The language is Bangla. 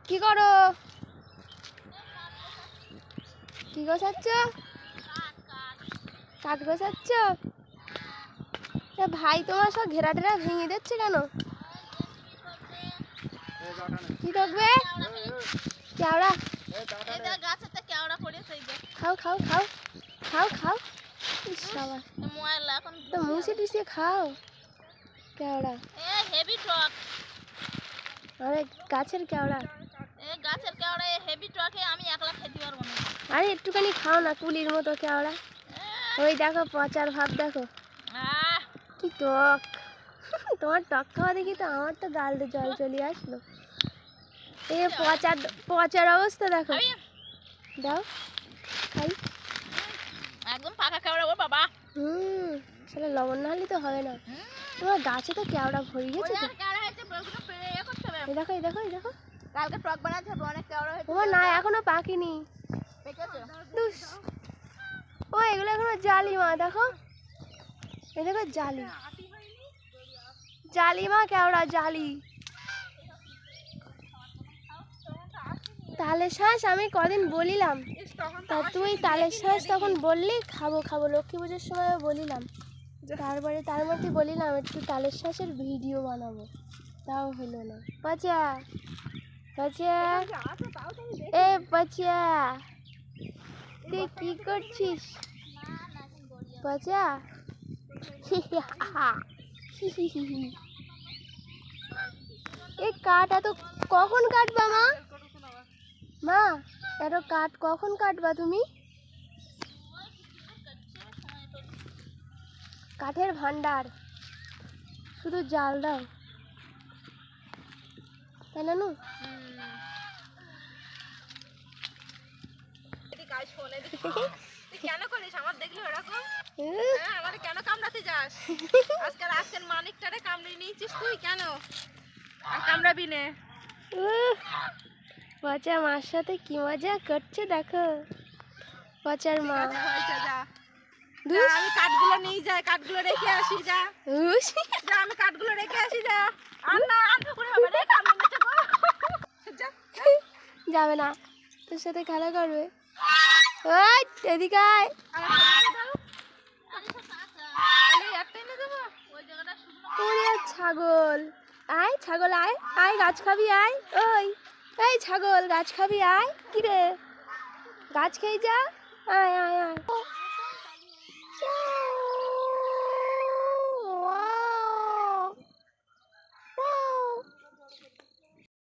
কি করো? কি গোছাচ্ছ? কাঠ গোছাচ্ছ? ভাই তোমার সব ঘেরা টেরা ভেঙে দিচ্ছে কেন? কি থাকবে? কেওড়া। খাও খাও খাও খাও খাও। তো মুছে টুসে খাও কেওড়া। আরে গাছের কেওড়া। আরে একটুখানি খাও না, কুলির মতো কেওড়া। ওই দেখো পচার ভাব দেখো কি টক। তোমার টক খাওয়া দেখি তো আমার তো গাল দিয়ে জল চলে আসলো। এই পচার পচার অবস্থা দেখো। দাও খাই। একদম পাকা কেওড়া গো বাবা। সেটা লবণ না হলে তো হবে না। তোমার গাছে তো কেওড়া ভরে গেছে তো। এই দেখো এই দেখো এই দেখো। কালকে টক বানাতে হবে, অনেক কেওড়া হয়েছে। তোমার না এখনো পাকেনি। ও এগুলো এখনো জালি মা, দেখো এই দেখো জালি জালি মা কেওড়া জালি। তালের শাঁস আমি কদিন বলিলাম, তা তুই তালের শাঁস তখন বললি খাবো খাবো, লক্ষ্মী পুজোর সময় বলিলাম। তারপরে তার মধ্যে বলিলাম একটু তালের শাঁসের ভিডিও বানাবো, তাও হলো না। পচা পচা এ পচা, তুই কি করছিস পচা? এই কাঠ এত কখন কাটবা মা? মা এত কাঠ কখন কাটবা তুমি? কাঠের ভান্ডার, শুধু জাল দাও তাই না? নু কেন করিস আমার দেখলি ওরকম? আমারে কেন কামড়াতে যাস? আজকের মানিকটারে কামড়িয়ে নিয়েছিস তুই, কেন আর কামড়াবি নে? পচা মার সাথে কি মজা করছে দেখো। পচার মা আমি কাঠগুলো নিয়ে যাই, কাঠগুলো রেখে আসি। যা আমি কাঠগুলো রেখে আসি। যা যাবে না, তোর সাথে খেলা করবে। ওই এদিকে আয়। ছাগল আয়, ছাগল আয় আয়, গাছ খাবি আয়। ওই এই ছাগল গাছ খাবি আয়। কিরে গাছ খেয়ে যা, আয় আয় আয়।